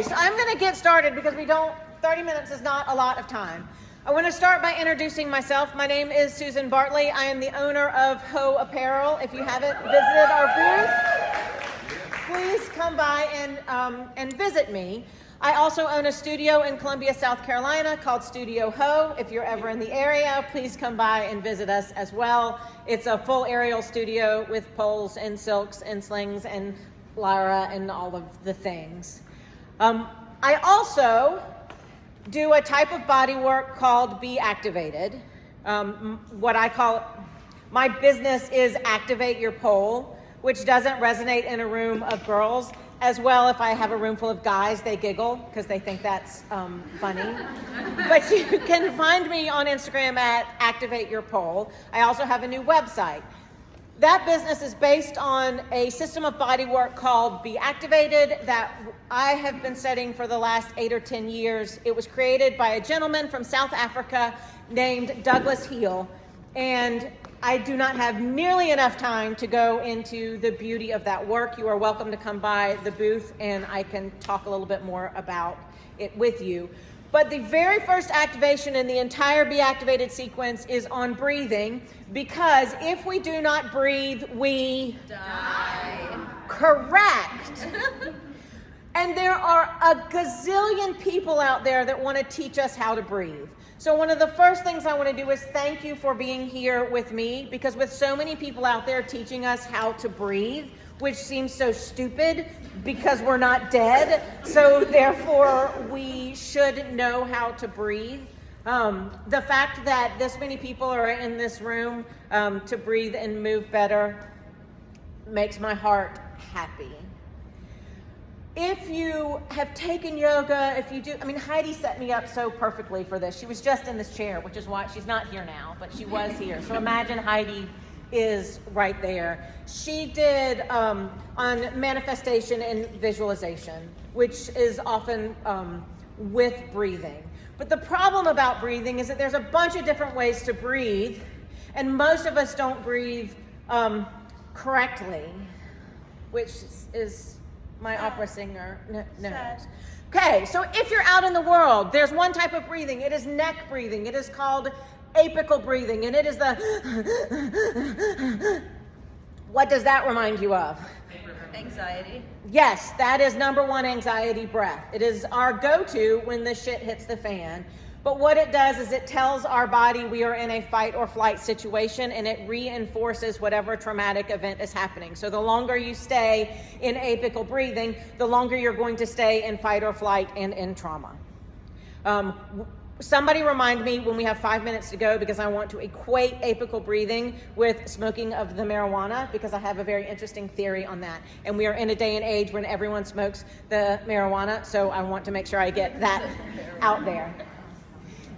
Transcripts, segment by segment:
Okay, so I'm going to get started because 30 minutes is not a lot of time. I want to start by introducing myself. My name is Susan Bartley. I am the owner of Ho Apparel. If you haven't visited our booth, please come by and visit me. I also own a studio in Columbia, South Carolina called Studio Ho. If you're ever in the area, please come by and visit us as well. It's a full aerial studio with poles and silks and slings and Lyra and all of the things. I also do a type of body work called Be Activated. What I call, my business is Activate Your Pole, which doesn't resonate in a room of girls. As well, if I have a room full of guys, they giggle because they think that's funny. But you can find me on Instagram at Activate Your Pole. I also have a new website. That business is based on a system of body work called Be Activated that I have been studying for the last 8 or 10 years. It was created by a gentleman from South Africa named Douglas Heel. And I do not have nearly enough time to go into the beauty of that work. You are welcome to come by the booth and I can talk a little bit more about it with you. But the very first activation in the entire Be Activated sequence is on breathing, because if we do not breathe, we die. Correct. And there are a gazillion people out there that want to teach us how to breathe. So one of the first things I want to do is thank you for being here with me, because with so many people out there teaching us how to breathe, which seems so stupid because we're not dead, so therefore we should know how to breathe. The fact that this many people are in this room to breathe and move better makes my heart happy. If you have taken yoga, if you do, Heidi set me up so perfectly for this. She was just in this chair, which is why she's not here now, but she was here. So imagine Heidi is right there. She did on manifestation and visualization, which is often with breathing. But the problem about breathing is that there's a bunch of different ways to breathe, and most of us don't breathe correctly, which is my opera singer knows. Okay, so if you're out in the world, there's one type of breathing. It is neck breathing. It is called apical breathing, and it is the... What does that remind you of? Anxiety. Yes, that is number one anxiety breath. It is our go-to when the shit hits the fan. But what it does is it tells our body we are in a fight or flight situation, and it reinforces whatever traumatic event is happening. So the longer you stay in apical breathing, the longer you're going to stay in fight or flight and in trauma. Somebody remind me when we have 5 minutes to go, because I want to equate apical breathing with smoking of the marijuana, because I have a very interesting theory on that. And we are in a day and age when everyone smokes the marijuana, so I want to make sure I get that out there.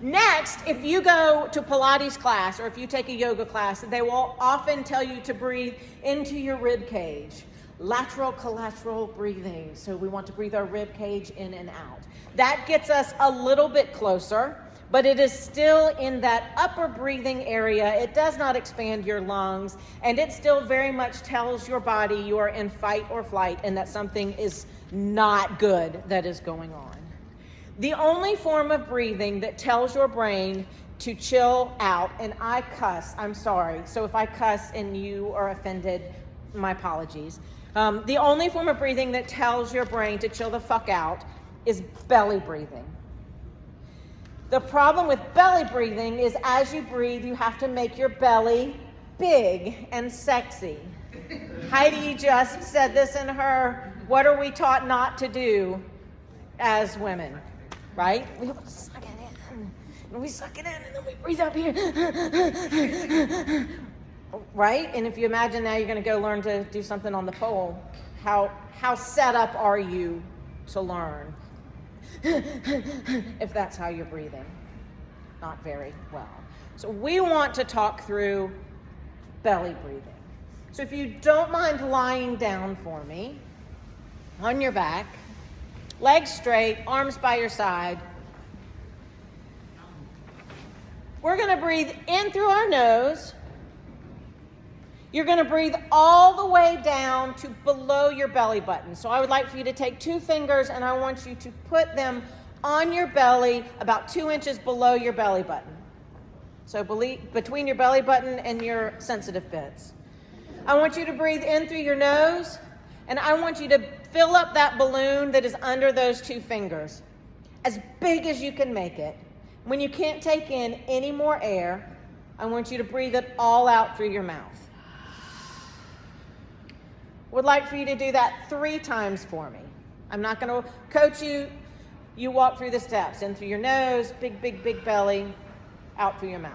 Next, if you go to Pilates class or if you take a yoga class, they will often tell you to breathe into your rib cage. Lateral collateral breathing. So we want to breathe our rib cage in and out. That gets us a little bit closer, but it is still in that upper breathing area. It does not expand your lungs, and it still very much tells your body you are in fight or flight and that something is not good that is going on. The only form of breathing that tells your brain to chill out, and I cuss, I'm sorry. So if I cuss and you are offended, my apologies. The only form of breathing that tells your brain to chill the fuck out is belly breathing. The problem with belly breathing is as you breathe, you have to make your belly big and sexy. Heidi just said this in her, what are we taught not to do as women? Right? We suck it in, and we suck it in, and then we breathe up here. Right? And if you imagine now you're going to go learn to do something on the pole, how set up are you to learn? If that's how you're breathing. Not very well. So we want to talk through belly breathing. So if you don't mind lying down for me, on your back, legs straight, arms by your side. We're going to breathe in through our nose You're going to breathe all the way down to below your belly button. So I would like for you to take 2 fingers and I want you to put them on your belly about 2 inches below your belly button. So between your belly button and your sensitive bits. I want you to breathe in through your nose, and I want you to fill up that balloon that is under those 2 fingers, as big as you can make it. When you can't take in any more air, I want you to breathe it all out through your mouth. Would like for you to do that 3 times for me. I'm not going to coach you. You walk through the steps, in through your nose, big, big, big belly, out through your mouth.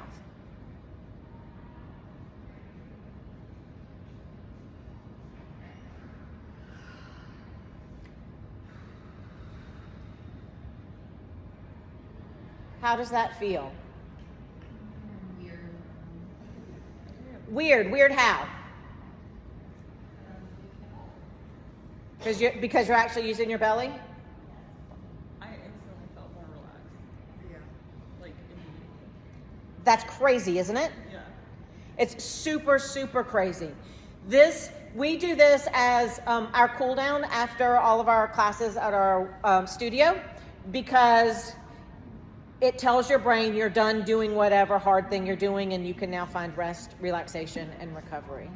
How does that feel? Weird how? Because you're actually using your belly? I instantly felt more relaxed. Yeah. Like immediately. That's crazy, isn't it? Yeah. It's super, super crazy. We do this as our cool down after all of our classes at our studio, because it tells your brain you're done doing whatever hard thing you're doing and you can now find rest, relaxation, and recovery.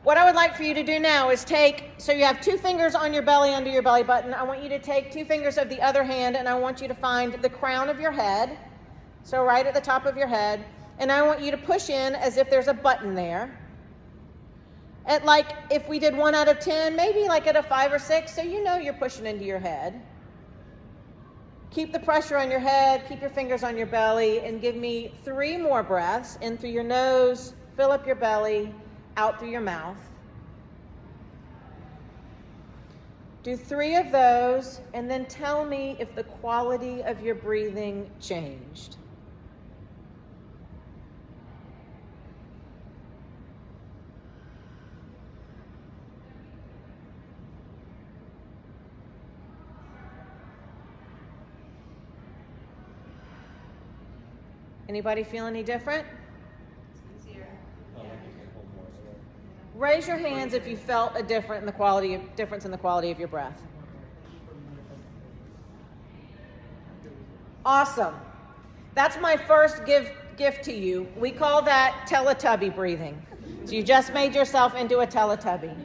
What I would like for you to do now is so you have 2 fingers on your belly under your belly button. I want you to take 2 fingers of the other hand and I want you to find the crown of your head, so right at the top of your head, and I want you to push in as if there's a button there. At if we did 1 out of 10, maybe at a 5 or 6, so you know you're pushing into your head. Keep the pressure on your head, keep your fingers on your belly, and give me 3 more breaths. In through your nose, fill up your belly, out through your mouth. Do 3 of those, and then tell me if the quality of your breathing changed. Anybody feel any different? Raise your hands if you felt a difference in the quality of your breath. Awesome. That's my first gift to you. We call that Teletubby breathing. So you just made yourself into a Teletubby.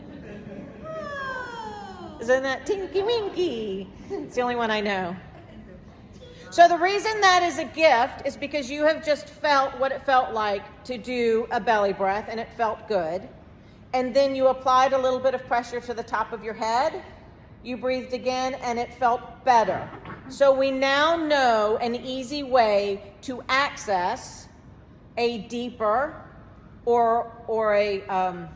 Isn't that Tinky Winky? It's the only one I know. So the reason that is a gift is because you have just felt what it felt like to do a belly breath, and it felt good. And then you applied a little bit of pressure to the top of your head. You breathed again, and it felt better. So we now know an easy way to access a deeper or a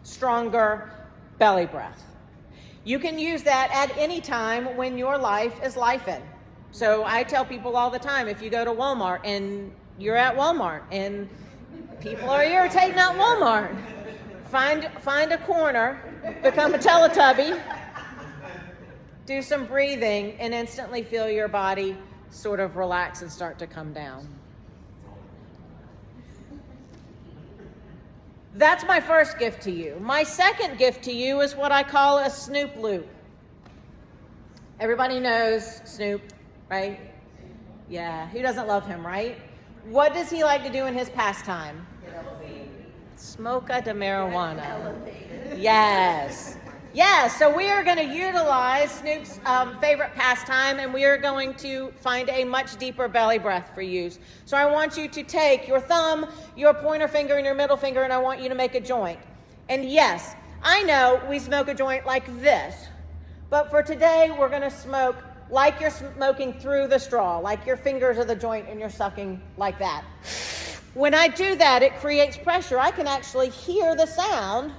stronger belly breath. You can use that at any time when your life is lifing. So I tell people all the time, if you go to Walmart and you're at Walmart and people are irritating at Walmart, find a corner, become a Teletubby, do some breathing, and instantly feel your body sort of relax and start to come down. That's my first gift to you. My second gift to you is what I call a Snoop loop. Everybody knows Snoop, right? Yeah, who doesn't love him, right? What does he like to do in his pastime? Smoke a de marijuana. Yes. Yes, so we are going to utilize Snoop's favorite pastime, and we are going to find a much deeper belly breath for you. So I want you to take your thumb, your pointer finger, and your middle finger, and I want you to make a joint. And yes, I know we smoke a joint like this, but for today, we're going to smoke like you're smoking through the straw, like your fingers are the joint and you're sucking like that. When I do that, it creates pressure. I can actually hear the sound,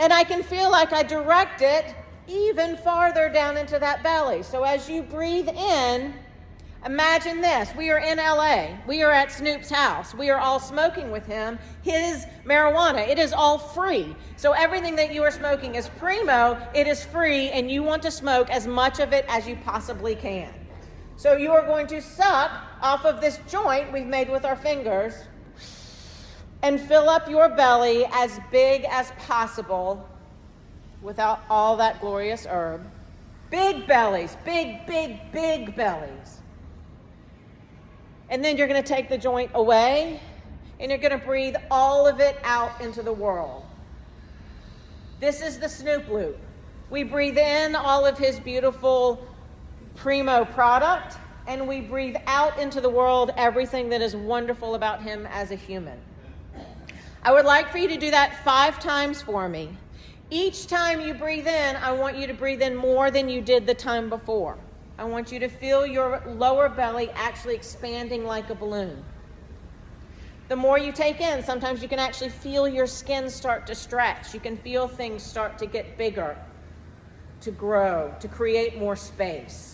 and I can feel like I direct it even farther down into that belly. So as you breathe in, imagine this. We are in LA. We are at Snoop's house. We are all smoking with him. His marijuana, it is all free. So everything that you are smoking is primo, it is free, and you want to smoke as much of it as you possibly can. So you are going to suck off of this joint we've made with our fingers, and fill up your belly as big as possible without all that glorious herb. Big bellies, big, big, big bellies. And then you're going to take the joint away, and you're going to breathe all of it out into the world. This is the Snoop Loop. We breathe in all of his beautiful primo product, and we breathe out into the world everything that is wonderful about him as a human. I would like for you to do that 5 times for me. Each time you breathe in, I want you to breathe in more than you did the time before. I want you to feel your lower belly actually expanding like a balloon. The more you take in, sometimes you can actually feel your skin start to stretch. You can feel things start to get bigger, to grow, to create more space.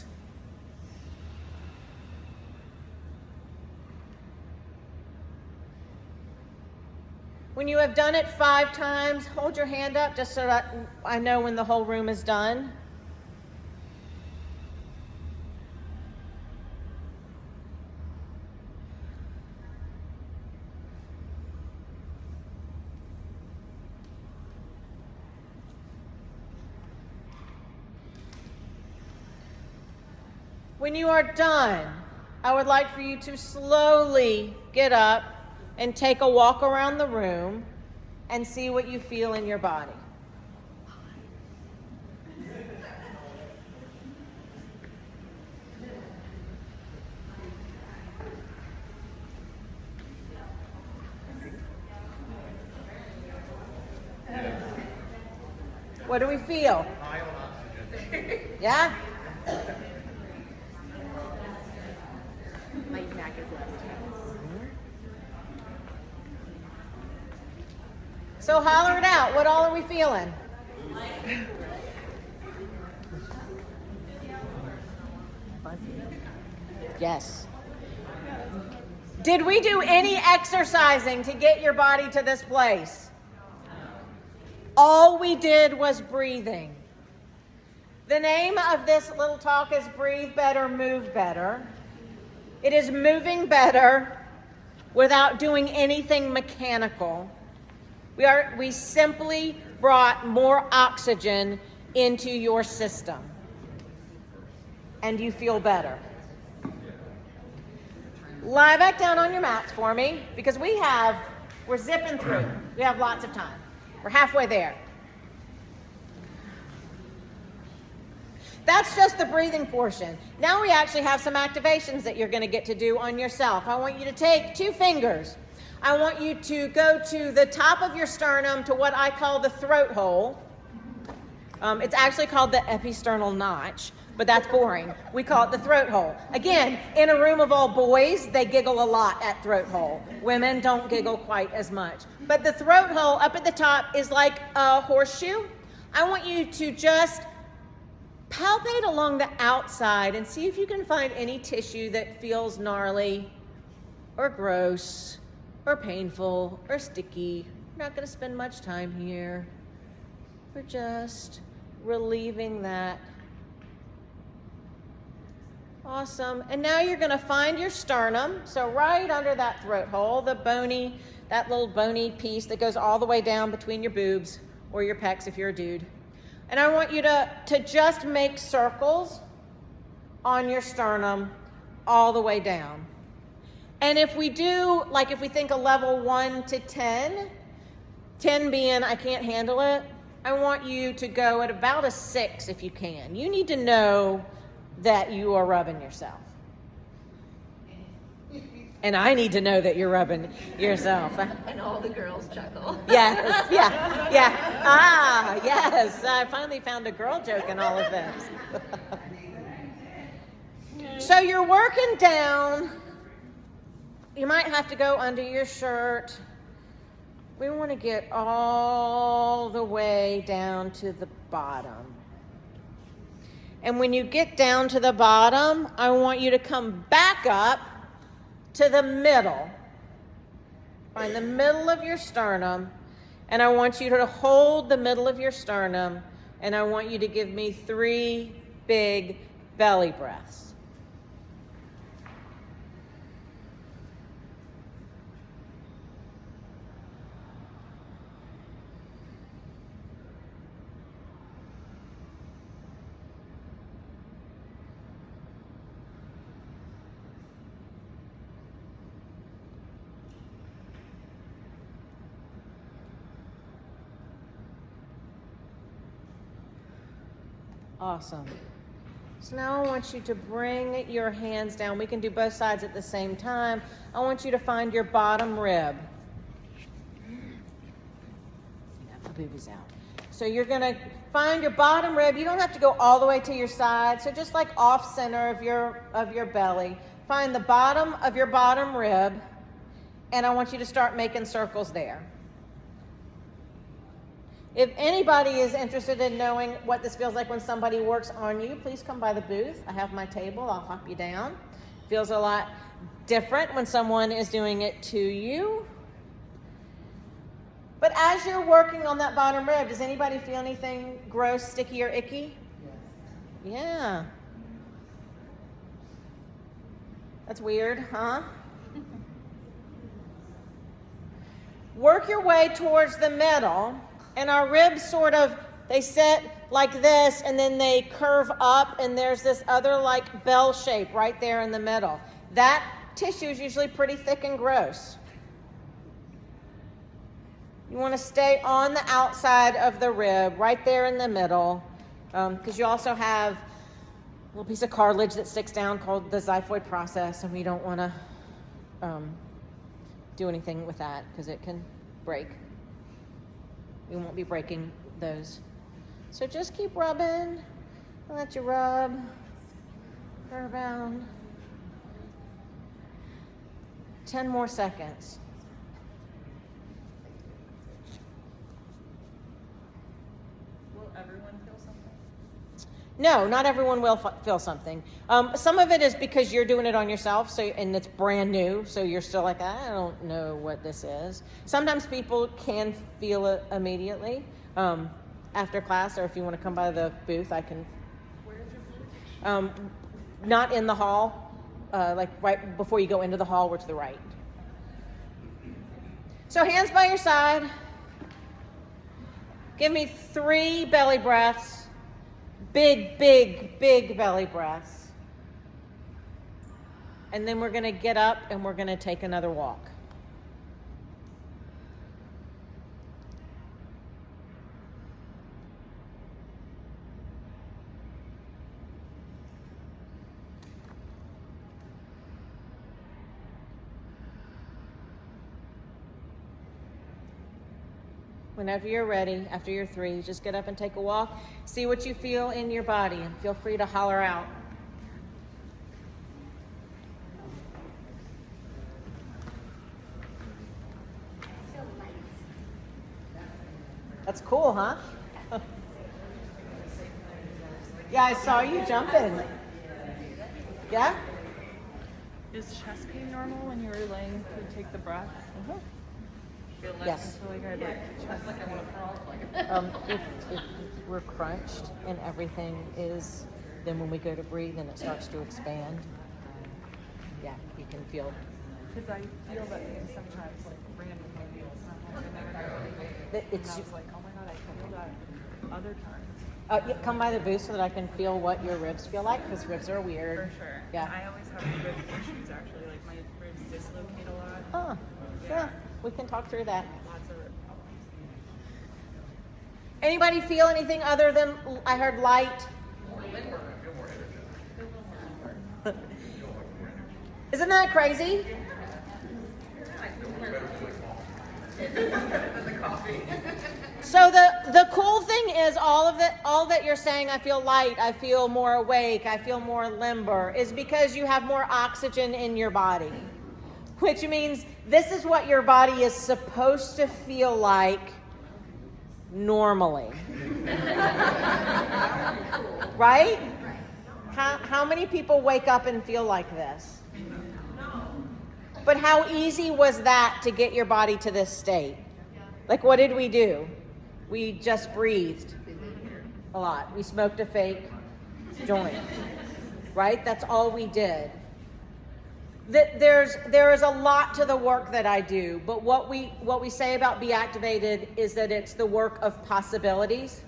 When you have done it 5 times, hold your hand up just so that I know when the whole room is done. When you are done, I would like for you to slowly get up and take a walk around the room and see what you feel in your body. What do we feel? Yeah? My neck is left. So holler it out. What all are we feeling? Yes. Did we do any exercising to get your body to this place? All we did was breathing. The name of this little talk is Breathe Better, Move Better. It is moving better without doing anything mechanical. We simply brought more oxygen into your system, and you feel better. Lie back down on your mats for me, because we're zipping through. We have lots of time. We're halfway there. That's just the breathing portion. Now we actually have some activations that you're going to get to do on yourself. I want you to take 2 fingers. I want you to go to the top of your sternum to what I call the throat hole. It's actually called the episternal notch, but that's boring. We call it the throat hole. Again, in a room of all boys, they giggle a lot at throat hole. Women don't giggle quite as much. But the throat hole up at the top is like a horseshoe. I want you to just palpate along the outside and see if you can find any tissue that feels gnarly or gross or painful or sticky. We're not going to spend much time here. We're just relieving that. Awesome. And now you're going to find your sternum. So right under that throat hole, that little bony piece that goes all the way down between your boobs or your pecs if you're a dude. And I want you to just make circles on your sternum all the way down. And if we do, like if we think a level 1 to 10, 10 being I can't handle it, I want you to go at about a 6 if you can. You need to know that you are rubbing yourself. And I need to know that you're rubbing yourself. And all the girls chuckle. Yes, yeah. Ah, yes. I finally found a girl joke in all of this. So you're working down. You might have to go under your shirt. We want to get all the way down to the bottom. And when you get down to the bottom, I want you to come back up to the middle. Find the middle of your sternum, and I want you to hold the middle of your sternum, and I want you to give me 3 big belly breaths. Awesome. So now I want you to bring your hands down. We can do both sides at the same time. I want you to find your bottom rib. My boobies out. So you're going to find your bottom rib. You don't have to go all the way to your side. So just like off center of your belly, find the bottom of your bottom rib, and I want you to start making circles there. If anybody is interested in knowing what this feels like when somebody works on you, please come by the booth. I have my table. I'll hop you down. Feels a lot different when someone is doing it to you. But as you're working on that bottom rib, does anybody feel anything gross, sticky, or icky? Yes. Yeah. That's weird, huh? Work your way towards the middle, and our ribs sort of, they sit like this, and then they curve up, and there's this other like bell shape right there in the middle. That tissue is usually pretty thick and gross. You want to stay on the outside of the rib, right there in the middle, because you also have a little piece of cartilage that sticks down called the xiphoid process, and we don't want to do anything with that because it can break. We won't be breaking those. So just keep rubbing. Let you rub. Around. 10 more seconds. Everyone feel something? No, not everyone will feel something. Some of it is because you're doing it on yourself, and it's brand new, so you're still like, I don't know what this is. Sometimes people can feel it immediately after class, or if you want to come by the booth, I can. Where's your booth? Not in the hall, like right before you go into the hall, we're to the right. So hands by your side. Give me 3 belly breaths. Big, big, big belly breaths. And then we're going to get up and we're going to take another walk. Whenever you're ready, after your 3, just get up and take a walk. See what you feel in your body, and feel free to holler out. That's cool, huh? Yeah, I saw you jumping. Yeah? Is chest pain normal when you were laying to take the breath? Mm-hmm. Feel less Yes. until like I chest like I want to crawl. If we're crunched and everything is, then when we go to breathe and it starts to expand, yeah, you can feel. Because I feel that thing sometimes like randomly. That And it's. I was like, oh my god, I feel that other times. Yeah, come by the booth so that I can feel what your ribs feel like, because ribs are weird. For sure. Yeah. I always have rib issues actually. Like my ribs dislocate a lot. Oh, yeah. We can talk through that. Lots of rib problems. Anybody feel anything other than, I heard light? Isn't that crazy? So the cool thing is all that you're saying, I feel light, I feel more awake, I feel more limber, is because you have more oxygen in your body. Which means this is what your body is supposed to feel like normally. Right? How many people wake up and feel like this? But how easy was that to get your body to this state? Like, what did we do? We just breathed a lot. We smoked a fake joint, right? That's all we did. There is a lot to the work that I do, but what we say about Be Activated is that it's the work of possibilities,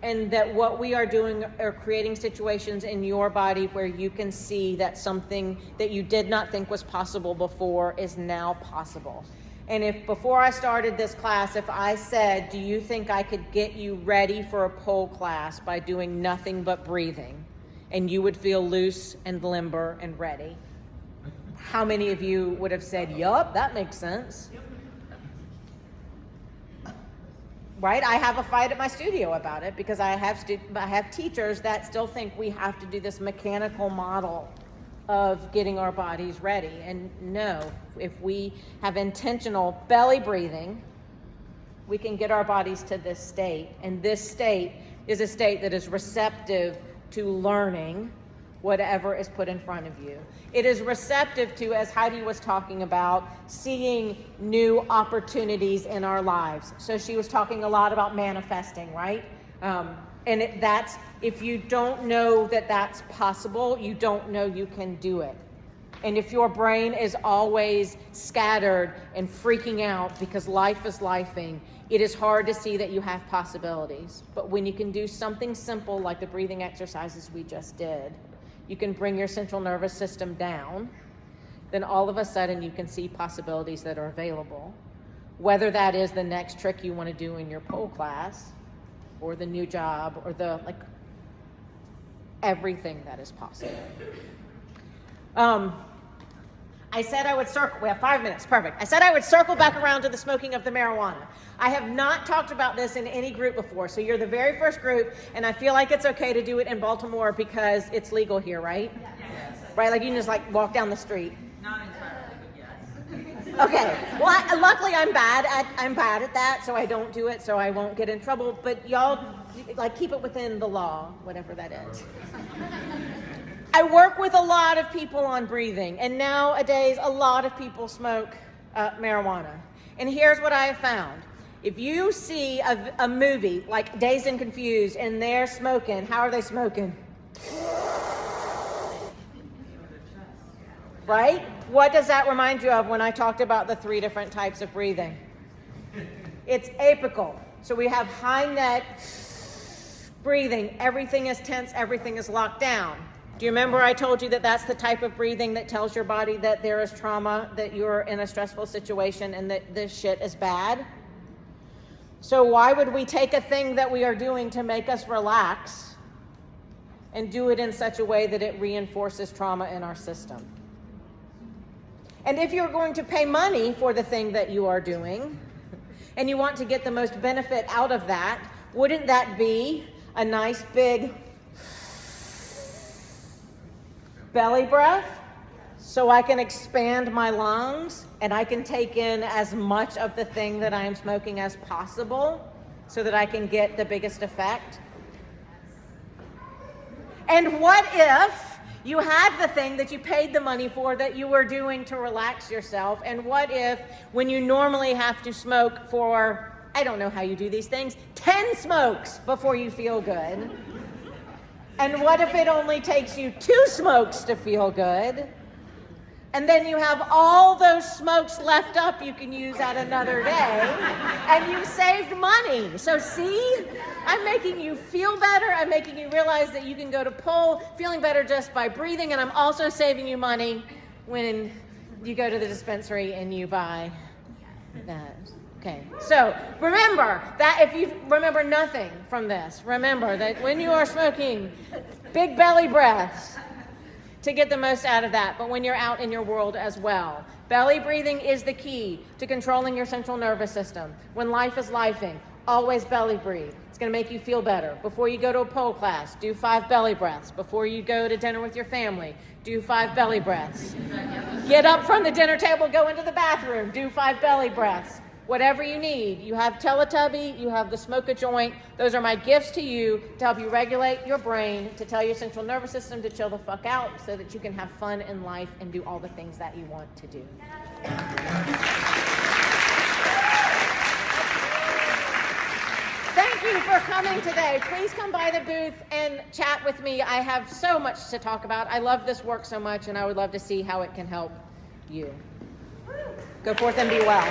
and that what we are doing are creating situations in your body where you can see that something that you did not think was possible before is now possible. And if before I started this class, if I said, do you think I could get you ready for a pole class by doing nothing but breathing, and you would feel loose and limber and ready? How many of you would have said, yup, that makes sense? Right? I have a fight at my studio about it because I have teachers that still think we have to do this mechanical model of getting our bodies ready. And no, if we have intentional belly breathing, we can get our bodies to this state. And this state is a state that is receptive to learning whatever is put in front of you. It is receptive to, as Heidi was talking about, seeing new opportunities in our lives. So she was talking a lot about manifesting, right? That's, if you don't know that that's possible, you don't know you can do it. And if your brain is always scattered and freaking out because life is lifing, it is hard to see that you have possibilities. But when you can do something simple like the breathing exercises we just did, you can bring your central nervous system down, then all of a sudden you can see possibilities that are available. Whether that is the next trick you want to do in your pole class, or the new job, or everything that is possible. I said I would circle, we have 5 minutes, perfect. I said I would circle back around to the smoking of the marijuana. I have not talked about this in any group before, so you're the very first group, and I feel like it's okay to do it in Baltimore because it's legal here, right? Yes. Right, like you can just walk down the street. Not entirely, but yes. Okay, well, luckily I'm bad at that, so I don't do it, so I won't get in trouble, but y'all, keep it within the law, whatever that is. I work with a lot of people on breathing, and nowadays a lot of people smoke marijuana. And here's what I have found. If you see a movie like Dazed and Confused and they're smoking, how are they smoking? Right? What does that remind you of when I talked about the 3 different types of breathing? It's apical. So we have high neck breathing. Everything is tense. Everything is locked down. Do you remember I told you that that's the type of breathing that tells your body that there is trauma, that you're in a stressful situation, and that this shit is bad? So why would we take a thing that we are doing to make us relax and do it in such a way that it reinforces trauma in our system? And if you're going to pay money for the thing that you are doing, and you want to get the most benefit out of that, wouldn't that be a nice big belly breath, so I can expand my lungs and I can take in as much of the thing that I'm smoking as possible so that I can get the biggest effect? And what if you had the thing that you paid the money for that you were doing to relax yourself? And what if, when you normally have to smoke for, I don't know how you do these things, 10 smokes before you feel good? And what if it only takes you 2 smokes to feel good? And then you have all those smokes left up you can use at another day, and you've saved money. So see, I'm making you feel better. I'm making you realize that you can go to pole feeling better just by breathing, and I'm also saving you money when you go to the dispensary and you buy that. Okay, so remember that if you remember nothing from this, remember that when you are smoking, big belly breaths to get the most out of that, but when you're out in your world as well. Belly breathing is the key to controlling your central nervous system. When life is lifing, always belly breathe. It's going to make you feel better. Before you go to a pole class, do 5 belly breaths. Before you go to dinner with your family, do 5 belly breaths. Get up from the dinner table, go into the bathroom, do 5 belly breaths. Whatever you need. You have Teletubby, you have the smoke a joint. Those are my gifts to you to help you regulate your brain, to tell your central nervous system to chill the fuck out so that you can have fun in life and do all the things that you want to do. Thank you for coming today. Please come by the booth and chat with me. I have so much to talk about. I love this work so much, and I would love to see how it can help you. Go forth and be well.